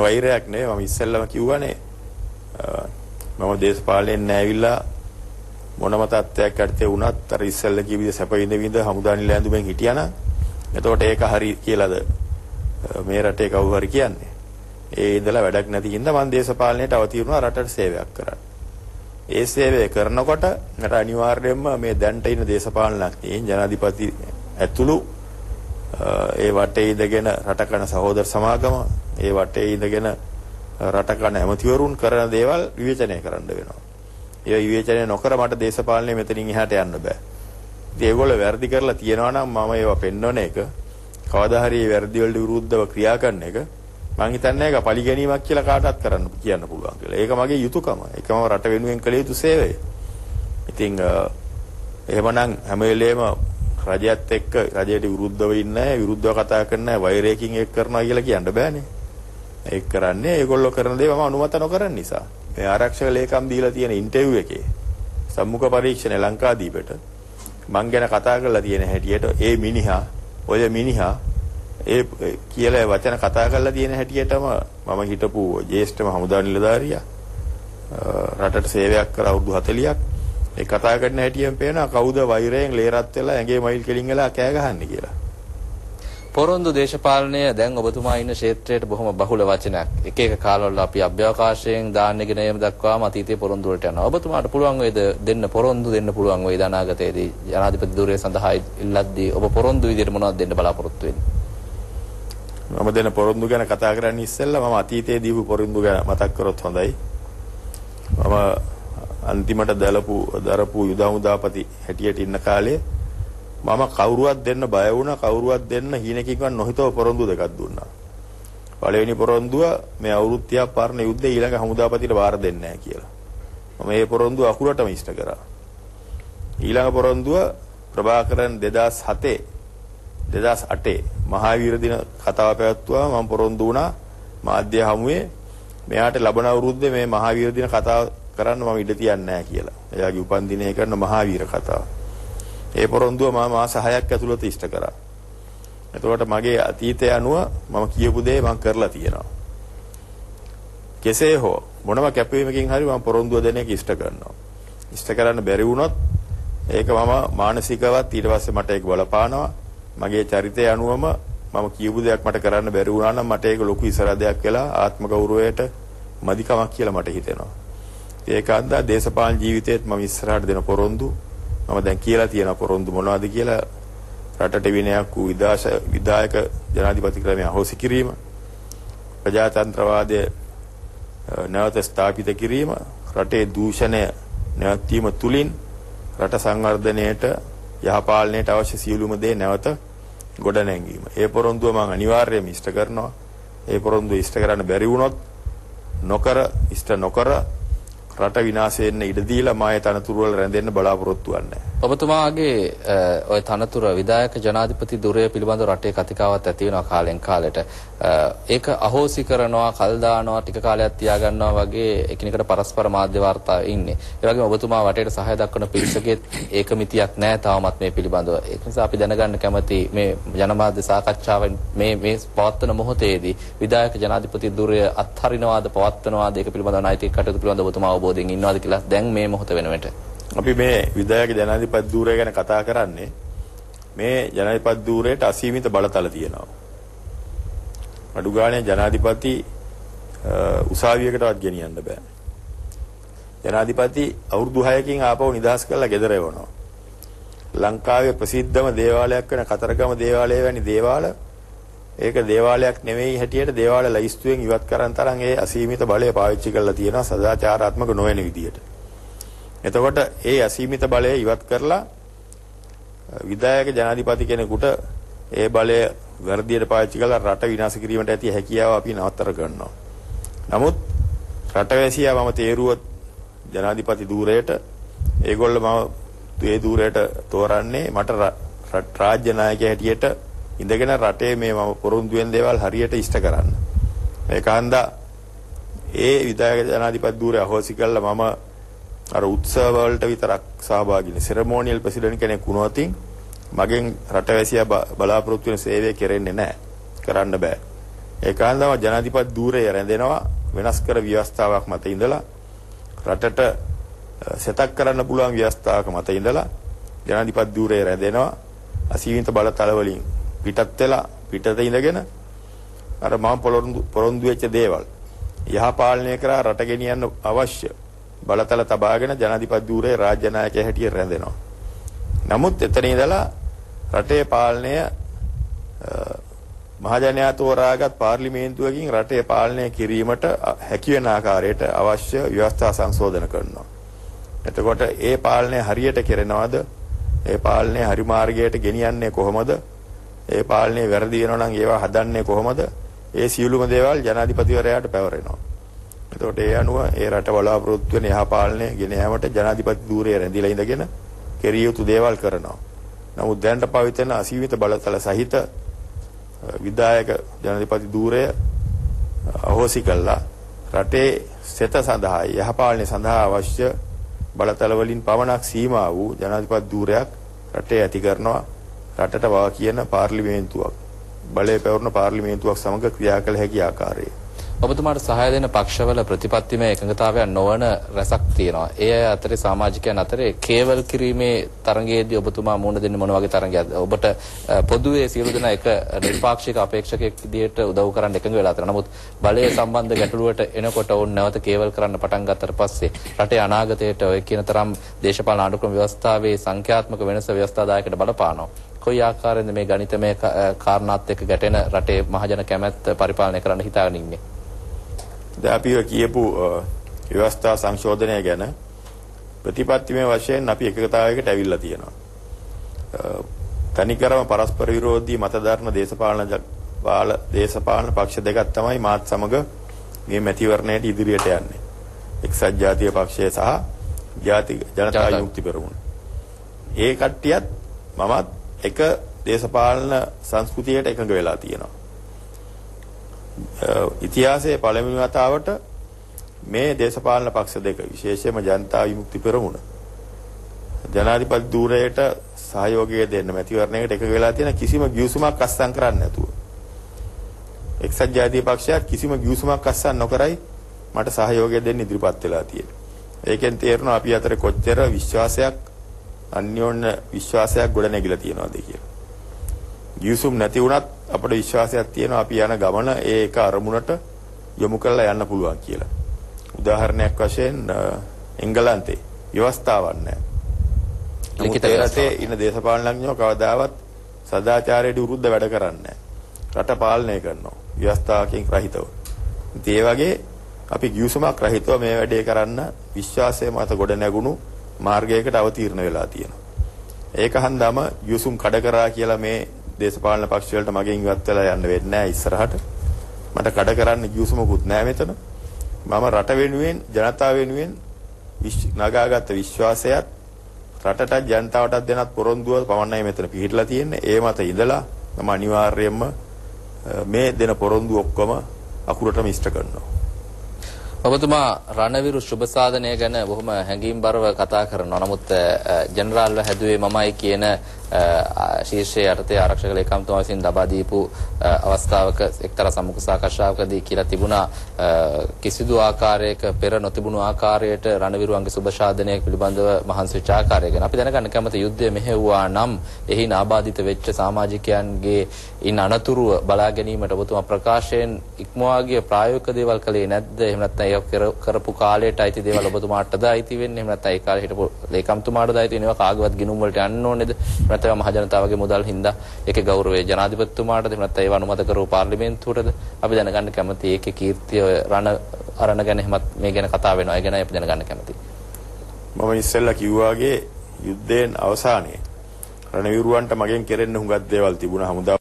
වෛරයක් නෙවෙයි මම ඉස්සෙල්ලම කිව්වනේ මම දේශපාලනයෙන් නැවිලා මොනම තත්ත්වයක් යටතේ වුණත් අර ඉස්සෙල්ල කිව්ව විදිහ සැප විඳ හමුදා නිල ඇඳුමෙන් හිටියානම් එතකොට ඒක හරි කියලාද මේ රටේ කවුරු හරි කියන්නේ. ඒ ඉඳලා වැඩක් නැති හින්දා මම දේශපාලනයට අවතීර්ණ වුණා රටට සේවයක් කරන්න. ඒ සේවය කරනකොට මට අනිවාර්යයෙන්ම මේ දැන්ට ඉන්න දේශපාලනඥයින් ජනාධිපති ඇතුළු ඒ වටේ ඉඳගෙන රට කරන සහෝදර සමාගම ඒ වටේ ඉඳගෙන රට කරන ඇමතිවරුන් කරන දේවල් විවේචනය කරන්න වෙනවා. ඒ විවේචනය නොකර මට දේශපාලනය මෙතනින් එහාට යන්න බෑ. ඉතින් ඒගොල්ලෝ වැරදි කරලා තියෙනවා නම් මම ඒවා පෙන්වන එක කවදා හරි වැරදි වලට විරුද්ධව ක්‍රියා කරන එක මම හිතන්නේ ඒක පරිගැනීමක් කියලා කාටවත් කරන්න කියන්න පුළුවන් කියලා. ඒක මගේ යුතුයකම. ඒකම රට වෙනුවෙන් කළ යුතු සේවය. ඉතින් එහෙමනම් හැම වෙලේම රජයත් එක්ක රජයට විරුද්ධව ඉන්නේ විරුද්ධව කතා කරන්නේ වෛරයකින් ඒක කරනවා කියලා කියන්න බෑනේ. ඒක කරන්නේ ඒගොල්ලෝ කරන දේ මම අනුමත නොකරන නිසා. මේ ආරක්ෂක ලේකම් දීලා තියෙන ඉන්ටර්විව් එකේ සම්මුඛ පරීක්ෂණ ලංකාදීපට මං ගැන කතා කරලා තියෙන හැටියට ඒ මිනිහා ඔය මිනිහා ඒ කියලා වචන කතා කරලා තියෙන හැටියටම මම හිටපු ජ්‍යෙෂ්ඨම හමුදා නිලධාරියා රටට සේවයක් කර අවුරුදු 40ක් ඒ කතා කරන හැටියෙන් පේනවා කවුද වෛරයෙන් ලේරත් වෙලා ඇඟේ මයිල් කෙලින් වෙලා කෑ ගහන්නේ කියලා. පොරොන්දු දේශපාලනය දැන් ඔබතුමා ඉන්න ක්ෂේත්‍රයට බොහොම බහුල වචනයක්. එක එක කාලවල අපි අභ්‍යවකාශයෙන් දාන්නගෙන යම දක්වාම අතීතයේ පොරොන්දු වලට යනවා. ඔබතුමාට පුළුවන් වේද දෙන්න පොරොන්දු දෙන්න පුළුවන් වේද අනාගතයේදී ජනාධිපති ධුරය සඳහා ඉල්ලද්දී ඔබ පොරොන්දු විදිහට මොනවද දෙන්න බලාපොරොත්තු වෙන්නේ? මම දෙන පොරොන්දු ගැන කතා කරන්නේ ඉස්සෙල්ලා මම අතීතයේ දීපු පොරොන්දු ගැන මතක් කරොත් හොඳයි. මම අන්තිමට දරපු යුද හමුදාපති හැටියට ඉන්න කාලේ මම කවුරුවත් දෙන්න බය වුණා කවුරුවත් දෙන්න හීනකින්වත් නොහිතව පොරොන්දු දෙකක් දුන්නා. පළවෙනි පොරොන්දුව මේ අවුරුදු 30ක් පරණ යුද්ධේ ඊළඟ හමුදාපතිට වාර දෙන්නේ නැහැ කියලා. මම මේ පොරොන්දුව අකුරටම ඉෂ්ට කරා. ඊළඟ පොරොන්දුව ප්‍රභාකරන් 2008 මහාවීර දින කතාව පැවැත්වුවා මම පොරොන්දු වුණා මාධ්‍ය හමුවේ මෙයාට ලබන අවුරුද්දේ මේ මහාවීර දින කතාව කරන්න මම ඉඩ තියන්නේ නැහැ කියලා. එයාගේ උපන් දිනේ කරන මහාවීර කතාව. ඒ පොරොන්දුව මම මාස 6ක් ඇතුළත ඉෂ්ට කරා. එතකොට මගේ අතීතය අනුව මම කියපු දේ මම කරලා තියෙනවා. කෙසේ හෝ මොනම කැපවීමකින් හරි මම පොරොන්දුව දෙන එක ඉෂ්ට කරනවා. ඉෂ්ට කරන්න බැරි වුණොත් ඒක මම මානසිකවත් ඊට පස්සේ මට ඒක බලපානවා. මගේ චරිතය අනුවම මම කියපු දෙයක් මට කරන්න බැරි වුණා නම් මට ඒක ලොකු ඉසරදයක් වෙලා ආත්ම ගෞරවයට මදිකමක් කියලා මට හිතෙනවා. ඒක අන්දා දේශපාලන ජීවිතේත් මම ඉස්සරහට දෙන පොරොන්දු මම දැන් කියලා තියෙන පොරොන්දු මොනවද කියලා රටට විනයක් වූ විධායක ජනාධිපති ක්‍රමය අහෝසි කිරීම ප්‍රජාතන්ත්‍රවාදය නැවත ස්ථාපිත කිරීම රටේ දූෂණය නැවතීම තුලින් රට සංවර්ධනයට යහපාලනයට අවශ්‍ය සියලුම දේ නැවත ගොඩනැංවීම. ඒ පොරොන්දුව මම අනිවාර්යයෙන්ම ඉෂ්ට කරනවා. ඒ පොරොන්දුව ඉෂ්ට කරන්න බැරි වුණොත් ඉෂ්ට නොකර රට විනාශ වෙන්න ඉඩ දීලා මායේ තනතුරු වල රැඳෙන්න බලාපොරොත්තු වෙන්නේ. ඔබතුමාගේ ওই තනතුර විධායක ජනාධිපති ධුරය පිළිබඳව රටේ කතිකාවත් ඇති වෙනවා කාලෙන් කාලෙට. ඒක අහෝසි කරනවා, කල් දානවා, ටික කාලයක් තියාගන්නවා වගේ එකිනෙකට පරස්පර මාධ්‍ය වාර්තා ඉන්නේ. ඒ වගේම ඔබතුමා වටේට සහාය දක්වන පිරිසකෙත් ඒකමිතියක් නැහැ තාමත් මේ පිළිබඳව. ඒක නිසා අපි දැනගන්න කැමති මේ ජනමාධ්‍ය සාකච්ඡාවෙන් මේ පවත්වන මොහොතේදී විධායක ජනාධිපති ධුරය අත්හරිනවාද පවත්වනවාද ඒක පිළිබඳව නෛතික කටයුතු පිළිබඳව ඔබතුමා අවබෝධයෙන් ඉන්නවාද කියලා දැන් මේ මොහොත වෙනකොට අපි මේ විධායක ජනාධිපති ධූරය ගැන කතා කරන්නේ මේ ජනාධිපති ධූරයට අසීමිත බලතල තියෙනවා. අඩු ගානේ ජනාධිපති උසාවියකටවත් ගෙනියන්න බෑ. ජනාධිපති අවුරුදු 6කින් ආපහු නිදහස් කරලා ගෙදර එවනවා. ලංකාවේ ප්‍රසිද්ධම දේවාලයක් වෙන කතරගම දේවාලය වැනි දේවාල ඒක දේවාලයක් නෙවෙයි හැටියට දේවාල ලයිස්තුවෙන් ඉවත් කරන් තරම් ඒ අසීමිත බලය පාවිච්චි කරලා තියෙනවා සදාචාරාත්මක නොවන විදියට. එතකොට ඒ අසීමිත බලය ඉවත් කරලා විධායක ජනාධිපති කෙනෙකුට ඒ බලය වර්ධියට පාවිච්චි කරලා රට විනාශ කිරීමට ඇති හැකියාව අපි නවත්තර ගන්නවා. නමුත් රටවැසියා මම තේරුවොත් ජනාධිපති ධූරයට ඒගොල්ලෝ මම ඒ ධූරයට තෝරන්නේ මට රාජ්‍ය නායකයා හැටියට ඉඳගෙන රටේ මේ මම පොරොන්දු වෙන දේවල් හරියට ඉෂ්ට කරන්න. ඒක හන්දා ඒ විධායක ජනාධිපති ධූරය අහෝසි කළා මම අර උත්සව වලට විතරක් සහභාගී වෙන සෙරමෝනියල් ප්‍රෙසිඩන්ට් කෙනෙක් වුණොත් මගෙන් රටවැසියා බලාපොරොත්තු වෙන සේවය කෙරෙන්නේ නැහැ. කරන්න බෑ. ඒකාන්තව ජනාධිපති ධූරය රැඳෙනවා වෙනස් කර ව්‍යවස්ථාවක් මත ඉඳලා රටට සෙතක් කරන්න පුළුවන් ව්‍යවස්ථාවක මත ඉඳලා ජනාධිපති ධූරය රැඳෙනවා අසීමිත බලතල වලින් පිටත් වෙලා පිටත ඉඳගෙන අර මම පොරොන්දු වෙච්ච දේවල් යහපාලනය කරා රට ගෙනියන්න අවශ්‍ය බලතල තබාගෙන ජනාධිපති ධූරයේ රාජ්‍ය නායකයා හැටියට රැඳෙනවා. නමුත් එතන ඉඳලා රටේ පාලනය මහජනයා තෝරාගත් පාර්ලිමේන්තුවකින් රටේ පාලනය කිරීමට හැකි වෙන ආකාරයට අවශ්‍ය ව්‍යවස්ථා සංශෝධන කරනවා. එතකොට ඒ පාලනය හරියට කෙරෙනවද? ඒ පාලනය හරි මාර්ගයට ගෙනියන්නේ කොහොමද? ඒ පාලනය වැරදි වෙනවා නම් ඒවා හදන්නේ කොහොමද? ඒ සියලුම දේවල් ජනාධිපතිවරයාට පැවරෙනවා. එතකොට ඒ අනුව ඒ රට බලාපොරොත්තු වෙන යහපාලනය ගෙන යාමට ජනාධිපති ධූරයේ රැඳිලා ඉඳගෙන කෙරිය යුතු දේවල් කරනවා. නමුත් දැනට පවතින අසීමිත බලතල සහිත විධායක ජනාධිපති ධූරය අහෝසි කළා රටේ සෙත සඳහා යහපාලනය සඳහා අවශ්‍ය බලතල වලින් පමණක් සීමා වූ ජනාධිපති ධූරයක් රටේ ඇති කරනවා. රටට වා කියන පාර්ලිමේන්තුවක් බලය පැවරුණ පාර්ලිමේන්තුවක් සමග ක්‍රියා කළ හැකි ආකාරයේ ඔබතුමාට සහාය දෙන පක්ෂවල ප්‍රතිපත්තිමය එකඟතාවයක් නොවන රැසක් තියෙනවා. ඒ අතරේ සමාජිකයන් අතරේ කේවල් කිරීමේ තරඟයේදී ඔබතුමා මුහුණ දෙන්නේ මොන වගේ තරඟයක්ද? ඔබට පොදුවේ සියලු දෙනා එක නිර්පාක්ෂික අපේක්ෂකයෙක් විදිහට උදව් කරන්න එකඟ වෙලා තියෙනවා. නමුත් බලය සම්බන්ධ ගැටලුවට එනකොට වුන් නැවත කේවල් කරන්න පටන් ගත්තට පස්සේ රටේ අනාගතයට ඔය කියන තරම් දේශපාලන ආණ්ඩුක්‍රම ව්‍යවස්ථාවේ සංඛ්‍යාත්මක වෙනස ව්‍යවස්ථාදායකයට බලපානවා. කොයි ආකාරයෙන්ද මේ ගණිතමය කාරණාත් එක්ක ගැටෙන රටේ මහජන කැමැත්ත පරිපාලනය කරන්න හිතාගෙන ඉන්නේ? දැන් අපි කියපු ව්‍යවස්ථා සංශෝධනය ගැන ප්‍රතිපත්තිමය වශයෙන් අපි එකකතාවයකට ඇවිල්ලා තියෙනවා. තනිකරම පරස්පර විරෝධී මතධර්ම දේශපාලන පක්ෂ දෙකක් තමයි මාත් සමග මේ මැතිවරණයට ඉදිරියට යන්නේ. එක්සත් ජාතික පක්ෂය සහ ජනතා විමුක්ති පෙරමුණ. ඒ කට්ටියත් මමත් එක දේශපාලන සංස්කෘතියට එකඟ වෙලා තියෙනවා. ඉතිහාසයේ පළමුව වතාවට මේ දේශපාලන පක්ෂ දෙක විශේෂයෙන්ම ජනතා විමුක්ති පෙරමුණ ජනාධිපති ධූරයට සහයෝගය දෙන්න මැතිවරණයකට එකඟ වෙලා තියෙන කිසිම ගිවිසුමක් අත්සන් කරන්නේ නැතුව එක්සත් ජාතික පක්ෂයත් කිසිම ගිවිසුමක් අත්සන් නොකරයි මට සහයෝගය දෙන්න ඉදිරිපත් වෙලා තියෙන්නේ. ඒකෙන් තේරෙනවා අපි අතර කොච්චර විශ්වාසයක් අන්‍යෝන්‍ය විශ්වාසයක් ගොඩනැගිලා තියෙනවද කියලා. ගිවිසුම් නැති වුණත් අපේ විශ්වාසයක් තියෙනවා අපි යන ගමන ඒ එක අරමුණට යොමු කරලා යන්න පුළුවන් කියලා. උදාහරණයක් වශයෙන් එංගලන්තේ ව්‍යවස්ථාවක් නැහැ. ලිඛිත රටේ ඉන්න දේශපාලනඥයෝ කවදාවත් සදාචාරයට විරුද්ධ වැඩ කරන්නේ නැහැ. රට පාලනය කරනවා ව්‍යවස්ථාවකින් රහිතව. ඉතින් ඒ වගේ අපි ගිවිසුමක් රහිතව මේ වැඩේ කරන්න විශ්වාසය මත ගොඩ නැගුණු මාර්ගයකට අවතීර්ණ වෙලා තියෙනවා. ඒක හන්දම ගිවිසුම් කඩ කරා කියලා මේ දේශපාලන පක්ෂ වලට මගෙන් ඉවත් වෙලා යන්න වෙන්නේ නැහැ ඉස්සරහට. මට කඩ කරන්න ගිවිසුමකුත් නැහැ මෙතන. මම රට වෙනුවෙන් ජනතාව වෙනුවෙන් නගාගත්ත විශ්වාසයත් රටට ජනතාවටත් දෙනත් පොරොන්දුව පමණයි මෙතන පිළිහිట్లా තියෙන්නේ. ඒ මත ඉඳලා මම අනිවාර්යයෙන්ම මේ දෙන පොරොන්දු ඔක්කොම අකුරටම ඉෂ්ට කරනවා. ඔබතුමා රණවිරු ශුභ සාධනය ගැන බොහොම හැඟීම්බරව කතා කරනවා. නමුත් ජෙනරාල්ව හැදුවේ මමයි කියන ශීර්ෂයේ යටතේ ආරක්ෂක ලේකම්තුමා විසින් ලබා දීපු අවස්ථාවක එක්තරා සමුඛ සාකච්ඡාවකදී කියලා තිබුණා කිසිදු ආකාරයක පෙර නොතිබුණු ආකාරයට රණවිරුවන්ගේ ශුභ සාධනය පිළිබඳව මහන්සි වෙච්ච ආකාරය ගැන. අපි දැනගන්න කැමති යුද්ධය මෙහෙව්වා නම් එහි ආබාධිත වෙච්ච සමාජිකයන්ගේ ඉන් අනතුරුව බලා ගැනීමට ඔබතුමා ප්‍රකාශයෙන් ඉක්මවා ගිය ප්‍රායෝගික දේවල් කළේ නැද්ද? එහෙම නැත්නම් ඒ කරපු කාලයට අයිති දේවල් ඔබතුමාටද අයිති වෙන්නේ? එහෙම නැත්නම් ඒ කාලේ හිටපු ලේකම්තුමාටද අයිති වෙන්නේ? ඒවා කාගවත් ගිණුම් වලට යන්න ඕනේද? නැත්නම් මහ ජනතාවගේ මුදල් හින්දා ඒකේ ගෞරවය ජනාධිපතිතුමාටද? එහෙම නැත්නම් ඒව අනුමත කරපු පාර්ලිමේන්තුවටද? අපි දැනගන්න කැමති ඒකේ කීර්තිය රණ අරණ ගැන එහෙමත් මේ ගැන කතා වෙනවා. ඒ ගැන අපි දැනගන්න කැමතියි. මම ඉස්සෙල්ලා කිව්වාගේ යුද්ධයෙන් අවසානයේ රණවිරුවන්ට මගෙන් කෙරෙන්න හුඟක් දේවල් තිබුණා. හමුදා